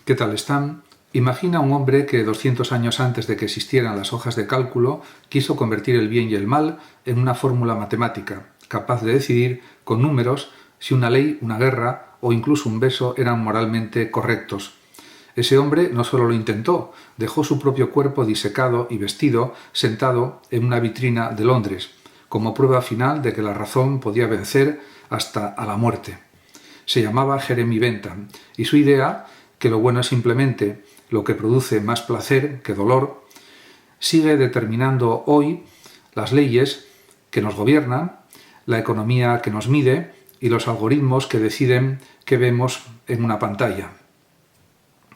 ¿Qué tal están? Imagina un hombre que 200 años antes de que existieran las hojas de cálculo quiso convertir el bien y el mal en una fórmula matemática, capaz de decidir con números si una ley, una guerra o incluso un beso eran moralmente correctos. Ese hombre no solo lo intentó, dejó su propio cuerpo disecado y vestido sentado en una vitrina de Londres, como prueba final de que la razón podía vencer hasta a la muerte. Se llamaba Jeremy Bentham y su idea, que lo bueno es simplemente lo que produce más placer que dolor, sigue determinando hoy las leyes que nos gobiernan, la economía que nos mide y los algoritmos que deciden qué vemos en una pantalla.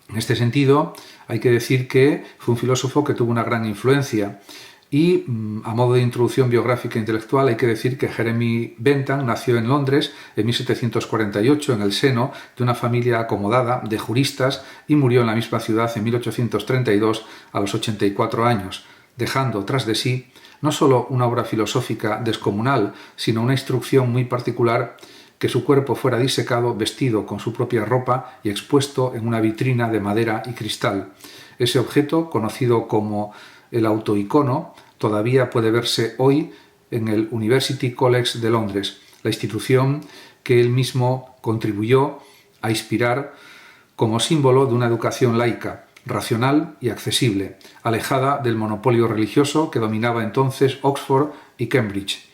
En este sentido, hay que decir que fue un filósofo que tuvo una gran influencia y, a modo de introducción biográfica e intelectual, hay que decir que Jeremy Bentham nació en Londres en 1748 en el seno de una familia acomodada de juristas y murió en la misma ciudad en 1832 a los 84 años, dejando tras de sí no solo una obra filosófica descomunal, sino una instrucción muy particular: que su cuerpo fuera disecado, vestido con su propia ropa y expuesto en una vitrina de madera y cristal. Ese objeto, conocido como el autoicono, todavía puede verse hoy en el University College de Londres, la institución que él mismo contribuyó a inspirar como símbolo de una educación laica, racional y accesible, alejada del monopolio religioso que dominaba entonces Oxford y Cambridge.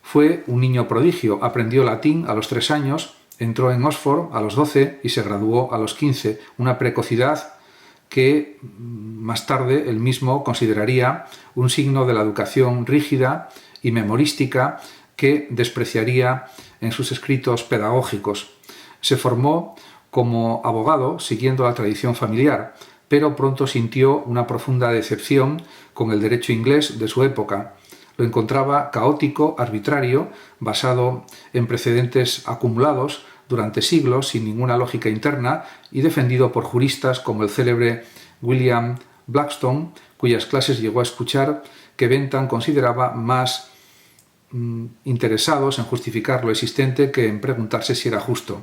Fue un niño prodigio, aprendió latín a los 3 años, entró en Oxford a los 12 y se graduó a los 15, una precocidad que más tarde él mismo consideraría un signo de la educación rígida y memorística que despreciaría en sus escritos pedagógicos. Se formó como abogado siguiendo la tradición familiar, pero pronto sintió una profunda decepción con el derecho inglés de su época. Lo encontraba caótico, arbitrario, basado en precedentes acumulados durante siglos sin ninguna lógica interna y defendido por juristas como el célebre William Blackstone, cuyas clases llegó a escuchar, que Bentham consideraba más interesados en justificar lo existente que en preguntarse si era justo.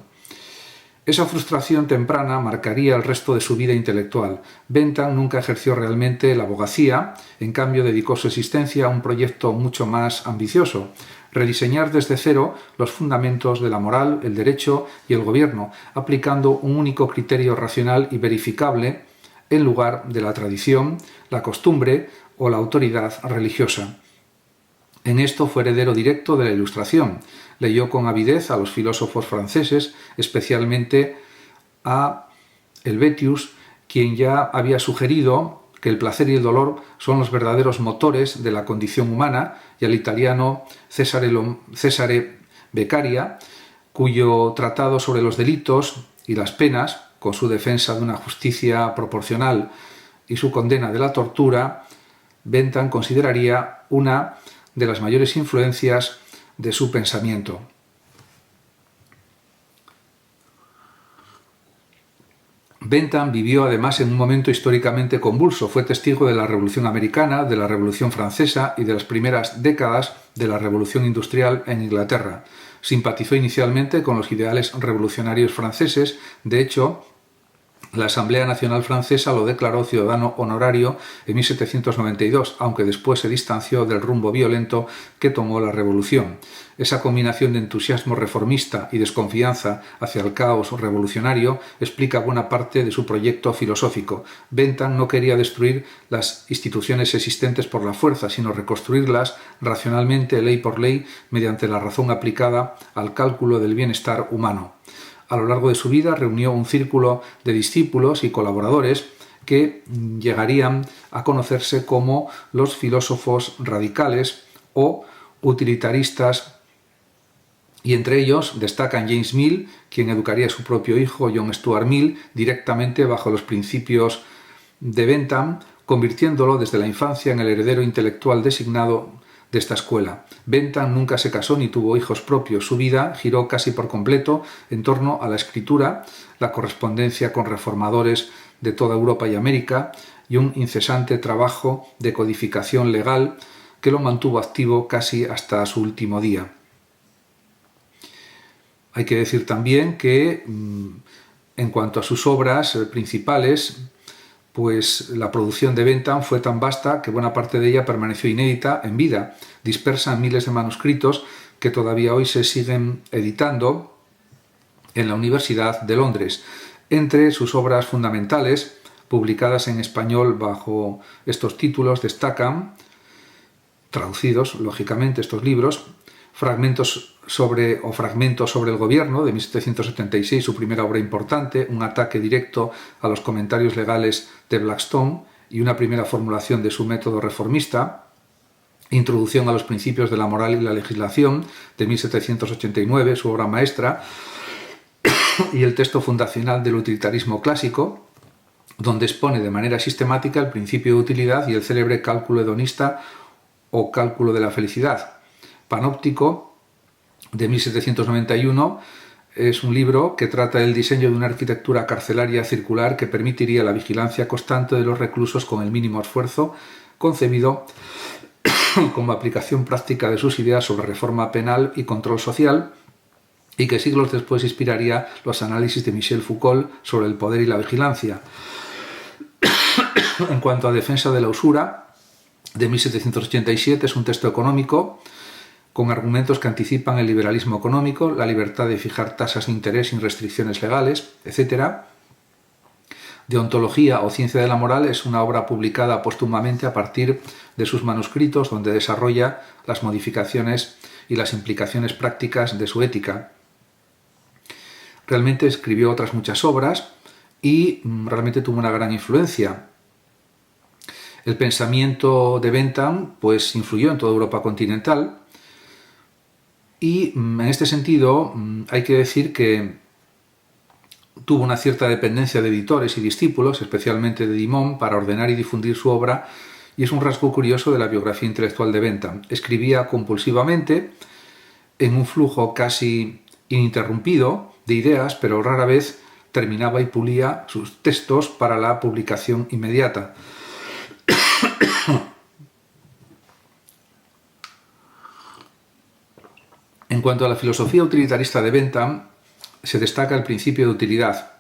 Esa frustración temprana marcaría el resto de su vida intelectual. Bentham nunca ejerció realmente la abogacía, en cambio dedicó su existencia a un proyecto mucho más ambicioso: rediseñar desde cero los fundamentos de la moral, el derecho y el gobierno, aplicando un único criterio racional y verificable en lugar de la tradición, la costumbre o la autoridad religiosa. En esto fue heredero directo de la Ilustración. Leyó con avidez a los filósofos franceses, especialmente a Helvétius, quien ya había sugerido que el placer y el dolor son los verdaderos motores de la condición humana, y al italiano Cesare Beccaria, cuyo tratado sobre los delitos y las penas, con su defensa de una justicia proporcional y su condena de la tortura, Bentham consideraría una de las mayores influencias de su pensamiento. Bentham vivió además en un momento históricamente convulso. Fue testigo de la Revolución Americana, de la Revolución Francesa y de las primeras décadas de la Revolución Industrial en Inglaterra. Simpatizó inicialmente con los ideales revolucionarios franceses. De hecho, la Asamblea Nacional Francesa lo declaró ciudadano honorario en 1792, aunque después se distanció del rumbo violento que tomó la revolución. Esa combinación de entusiasmo reformista y desconfianza hacia el caos revolucionario explica buena parte de su proyecto filosófico. Bentham no quería destruir las instituciones existentes por la fuerza, sino reconstruirlas racionalmente, ley por ley, mediante la razón aplicada al cálculo del bienestar humano. A lo largo de su vida reunió un círculo de discípulos y colaboradores que llegarían a conocerse como los filósofos radicales o utilitaristas, y entre ellos destacan James Mill, quien educaría a su propio hijo John Stuart Mill directamente bajo los principios de Bentham, convirtiéndolo desde la infancia en el heredero intelectual designado de esta escuela. Bentham nunca se casó ni tuvo hijos propios. Su vida giró casi por completo en torno a la escritura, la correspondencia con reformadores de toda Europa y América y un incesante trabajo de codificación legal que lo mantuvo activo casi hasta su último día. Hay que decir también que En cuanto a sus obras principales, pues la producción de Bentham fue tan vasta que buena parte de ella permaneció inédita en vida, dispersa en miles de manuscritos que todavía hoy se siguen editando en la Universidad de Londres. Entre sus obras fundamentales, publicadas en español bajo estos títulos, destacan, traducidos lógicamente estos libros, Fragmentos sobre el gobierno, de 1776, su primera obra importante, un ataque directo a los comentarios legales de Blackstone y una primera formulación de su método reformista, Introducción a los principios de la moral y la legislación, de 1789, su obra maestra, y el texto fundacional del utilitarismo clásico, donde expone de manera sistemática el principio de utilidad y el célebre cálculo hedonista o cálculo de la felicidad. Panóptico, de 1791, es un libro que trata del diseño de una arquitectura carcelaria circular que permitiría la vigilancia constante de los reclusos con el mínimo esfuerzo, concebido como aplicación práctica de sus ideas sobre reforma penal y control social, y que siglos después inspiraría los análisis de Michel Foucault sobre el poder y la vigilancia. En cuanto a defensa de la usura, de 1787, es un texto económico con argumentos que anticipan el liberalismo económico, la libertad de fijar tasas de interés sin restricciones legales, etc. Deontología o ciencia de la moral es una obra publicada póstumamente a partir de sus manuscritos, donde desarrolla las modificaciones y las implicaciones prácticas de su ética. Realmente escribió otras muchas obras y realmente tuvo una gran influencia. El pensamiento de Bentham pues influyó en toda Europa continental y en este sentido hay que decir que tuvo una cierta dependencia de editores y discípulos, especialmente de Dimon, para ordenar y difundir su obra, y es un rasgo curioso de la biografía intelectual de Bentham. Escribía compulsivamente, en un flujo casi ininterrumpido de ideas, pero rara vez terminaba y pulía sus textos para la publicación inmediata. En cuanto a la filosofía utilitarista de Bentham, se destaca el principio de utilidad.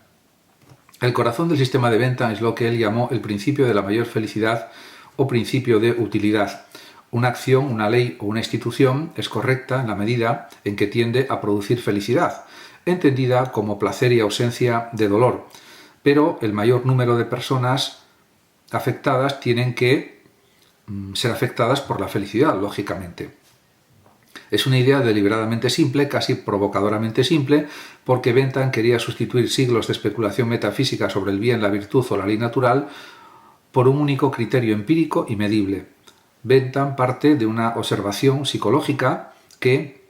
El corazón del sistema de Bentham es lo que él llamó el principio de la mayor felicidad o principio de utilidad. Una acción, una ley o una institución es correcta en la medida en que tiende a producir felicidad, entendida como placer y ausencia de dolor, pero el mayor número de personas afectadas tienen que ser afectadas por la felicidad, lógicamente. Es una idea deliberadamente simple, casi provocadoramente simple, porque Bentham quería sustituir siglos de especulación metafísica sobre el bien, la virtud o la ley natural por un único criterio empírico y medible. Bentham parte de una observación psicológica que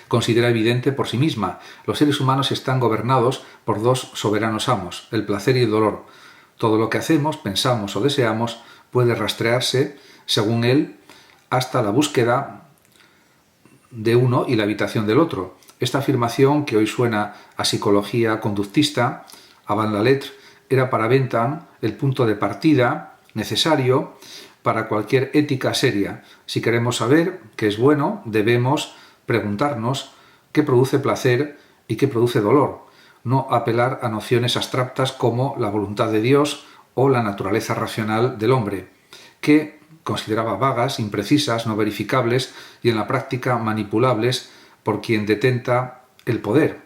considera evidente por sí misma. Los seres humanos están gobernados por dos soberanos amos, el placer y el dolor. Todo lo que hacemos, pensamos o deseamos puede rastrearse, según él, hasta la búsqueda de uno y la habitación del otro. Esta afirmación, que hoy suena a psicología conductista, avant la lettre, era para Bentham el punto de partida necesario para cualquier ética seria. Si queremos saber qué es bueno, debemos preguntarnos qué produce placer y qué produce dolor, no apelar a nociones abstractas como la voluntad de Dios o la naturaleza racional del hombre, que consideraba vagas, imprecisas, no verificables y en la práctica manipulables por quien detenta el poder.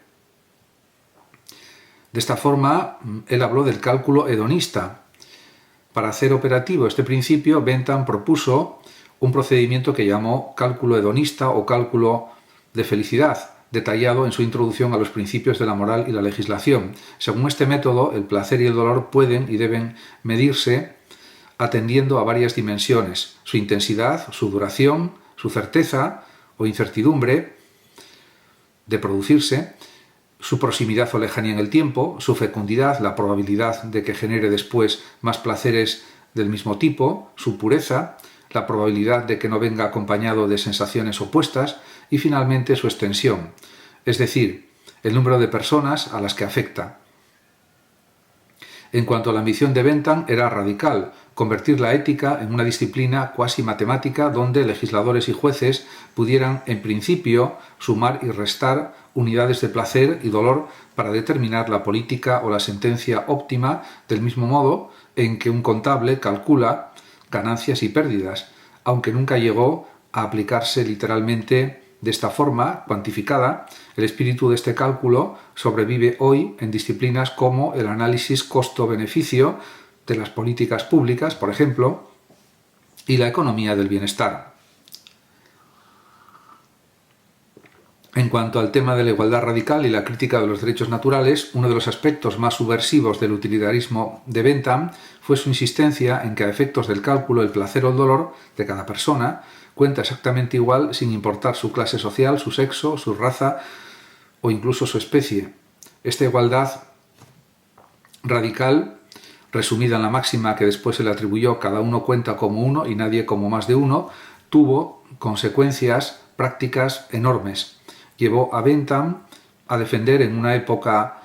De esta forma, él habló del cálculo hedonista. Para hacer operativo este principio, Bentham propuso un procedimiento que llamó cálculo hedonista o cálculo de felicidad, detallado en su introducción a los principios de la moral y la legislación. Según este método, el placer y el dolor pueden y deben medirse atendiendo a varias dimensiones: su intensidad, su duración, su certeza o incertidumbre de producirse, su proximidad o lejanía en el tiempo, su fecundidad, la probabilidad de que genere después más placeres del mismo tipo, su pureza, la probabilidad de que no venga acompañado de sensaciones opuestas y finalmente su extensión, es decir, el número de personas a las que afecta. En cuanto a la ambición de Bentham, era radical: convertir la ética en una disciplina cuasi matemática donde legisladores y jueces pudieran, en principio, sumar y restar unidades de placer y dolor para determinar la política o la sentencia óptima, del mismo modo en que un contable calcula ganancias y pérdidas, aunque nunca llegó a aplicarse literalmente de esta forma cuantificada. El espíritu de este cálculo sobrevive hoy en disciplinas como el análisis costo-beneficio de las políticas públicas, por ejemplo, y la economía del bienestar. En cuanto al tema de la igualdad radical y la crítica de los derechos naturales, uno de los aspectos más subversivos del utilitarismo de Bentham fue su insistencia en que a efectos del cálculo el placer o el dolor de cada persona cuenta exactamente igual sin importar su clase social, su sexo, su raza o incluso su especie. Esta igualdad radical, resumida en la máxima que después se le atribuyó cada uno cuenta como uno y nadie como más de uno, tuvo consecuencias prácticas enormes. Llevó a Bentham a defender en una época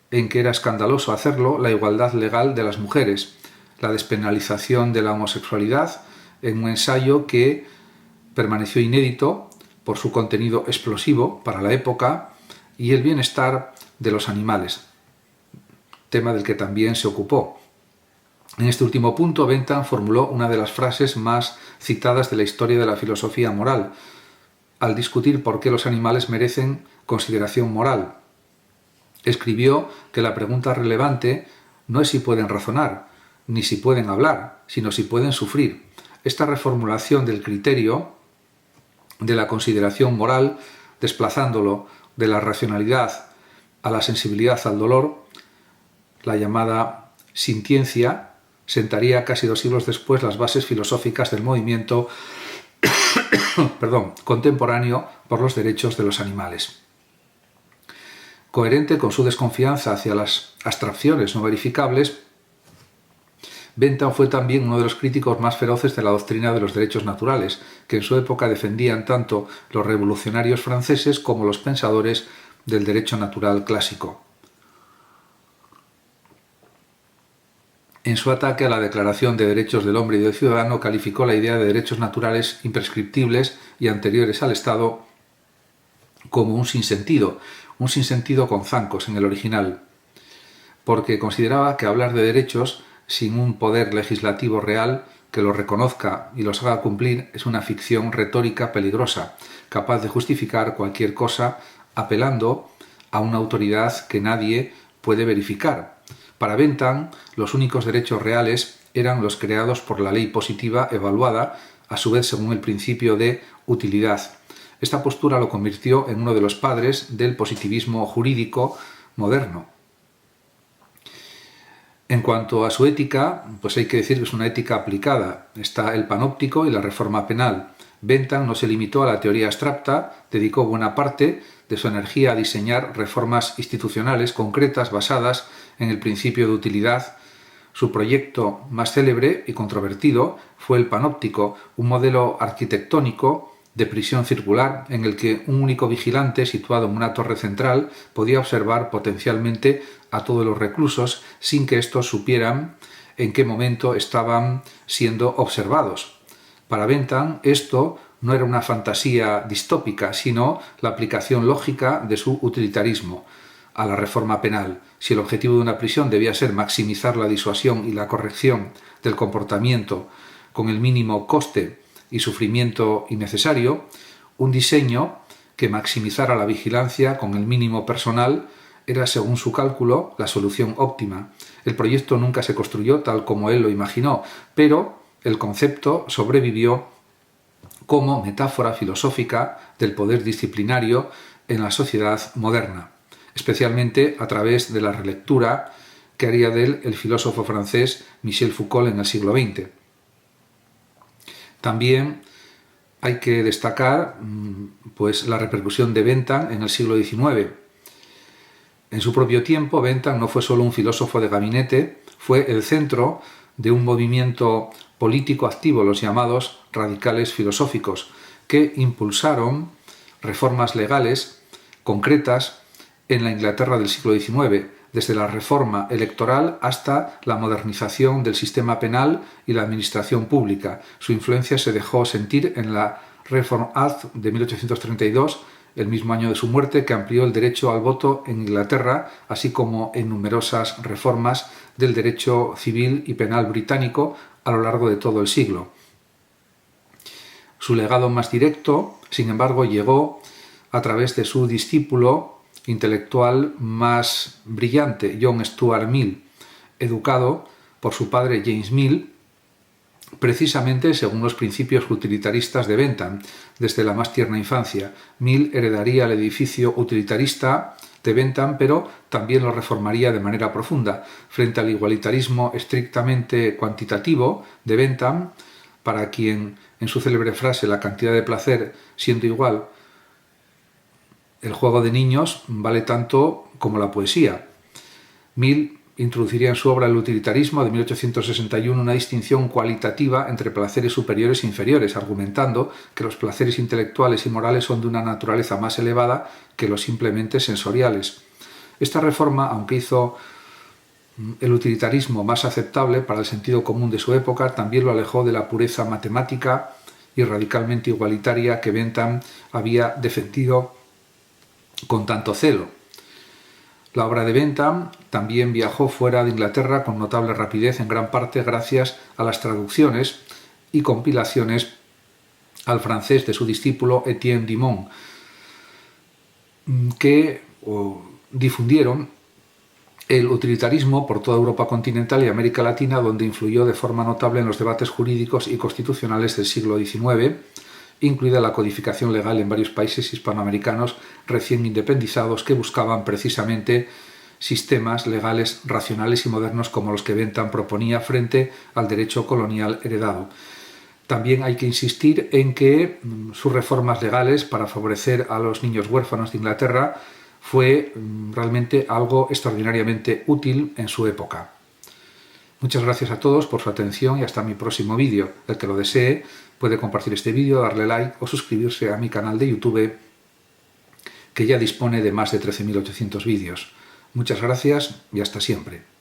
en que era escandaloso hacerlo la igualdad legal de las mujeres, la despenalización de la homosexualidad, en un ensayo que permaneció inédito por su contenido explosivo para la época, y el bienestar de los animales, tema del que también se ocupó. En este último punto, Bentham formuló una de las frases más citadas de la historia de la filosofía moral, al discutir por qué los animales merecen consideración moral. Escribió que la pregunta relevante no es si pueden razonar, ni si pueden hablar, sino si pueden sufrir. Esta reformulación del criterio de la consideración moral, desplazándolo de la racionalidad a la sensibilidad al dolor, la llamada sintiencia, sentaría casi 2 siglos después las bases filosóficas del movimiento contemporáneo por los derechos de los animales. Coherente con su desconfianza hacia las abstracciones no verificables, Bentham fue también uno de los críticos más feroces de la doctrina de los derechos naturales, que en su época defendían tanto los revolucionarios franceses como los pensadores del derecho natural clásico. En su ataque a la Declaración de Derechos del Hombre y del Ciudadano, calificó la idea de derechos naturales imprescriptibles y anteriores al Estado como un sinsentido con zancos en el original, porque consideraba que hablar de derechos sin un poder legislativo real que los reconozca y los haga cumplir es una ficción retórica peligrosa, capaz de justificar cualquier cosa apelando a una autoridad que nadie puede verificar. Para Bentham, los únicos derechos reales eran los creados por la ley positiva evaluada, a su vez según el principio de utilidad. Esta postura lo convirtió en uno de los padres del positivismo jurídico moderno. En cuanto a su ética, pues hay que decir que es una ética aplicada. Está el panóptico y la reforma penal. Bentham no se limitó a la teoría abstracta, dedicó buena parte de su energía a diseñar reformas institucionales concretas basadas en el principio de utilidad. Su proyecto más célebre y controvertido fue el panóptico, un modelo arquitectónico de prisión circular en el que un único vigilante situado en una torre central podía observar potencialmente a todos los reclusos sin que estos supieran en qué momento estaban siendo observados. Para Bentham esto no era una fantasía distópica, sino la aplicación lógica de su utilitarismo a la reforma penal. Si el objetivo de una prisión debía ser maximizar la disuasión y la corrección del comportamiento con el mínimo coste y sufrimiento innecesario, un diseño que maximizara la vigilancia con el mínimo personal era, según su cálculo, la solución óptima. El proyecto nunca se construyó tal como él lo imaginó, pero el concepto sobrevivió como metáfora filosófica del poder disciplinario en la sociedad moderna, especialmente a través de la relectura que haría de él el filósofo francés Michel Foucault en el siglo XX. También hay que destacar pues, la repercusión de Bentham en el siglo XIX. En su propio tiempo, Bentham no fue solo un filósofo de gabinete, fue el centro de un movimiento político activo, los llamados radicales filosóficos, que impulsaron reformas legales concretas en la Inglaterra del siglo XIX, desde la reforma electoral hasta la modernización del sistema penal y la administración pública. Su influencia se dejó sentir en la Reform Act de 1832 el mismo año de su muerte, que amplió el derecho al voto en Inglaterra, así como en numerosas reformas del derecho civil y penal británico a lo largo de todo el siglo. Su legado más directo, sin embargo, llegó a través de su discípulo intelectual más brillante, John Stuart Mill, educado por su padre James Mill, precisamente según los principios utilitaristas de Bentham. Desde la más tierna infancia, Mill heredaría el edificio utilitarista de Bentham, pero también lo reformaría de manera profunda. Frente al igualitarismo estrictamente cuantitativo de Bentham, para quien, en su célebre frase, la cantidad de placer siendo igual, el juego de niños vale tanto como la poesía. Mill introduciría en su obra El utilitarismo de 1861 una distinción cualitativa entre placeres superiores e inferiores, argumentando que los placeres intelectuales y morales son de una naturaleza más elevada que los simplemente sensoriales. Esta reforma, aunque hizo el utilitarismo más aceptable para el sentido común de su época, también lo alejó de la pureza matemática y radicalmente igualitaria que Bentham había defendido con tanto celo. La obra de Bentham también viajó fuera de Inglaterra con notable rapidez, en gran parte gracias a las traducciones y compilaciones al francés de su discípulo Étienne Dimon, que difundieron el utilitarismo por toda Europa continental y América Latina, donde influyó de forma notable en los debates jurídicos y constitucionales del siglo XIX, incluida la codificación legal en varios países hispanoamericanos recién independizados que buscaban precisamente sistemas legales racionales y modernos como los que Bentham proponía frente al derecho colonial heredado. También hay que insistir en que sus reformas legales para favorecer a los niños huérfanos de Inglaterra fue realmente algo extraordinariamente útil en su época. Muchas gracias a todos por su atención y hasta mi próximo vídeo. El que lo desee puede compartir este vídeo, darle like o suscribirse a mi canal de YouTube, que ya dispone de más de 13.800 vídeos. Muchas gracias y hasta siempre.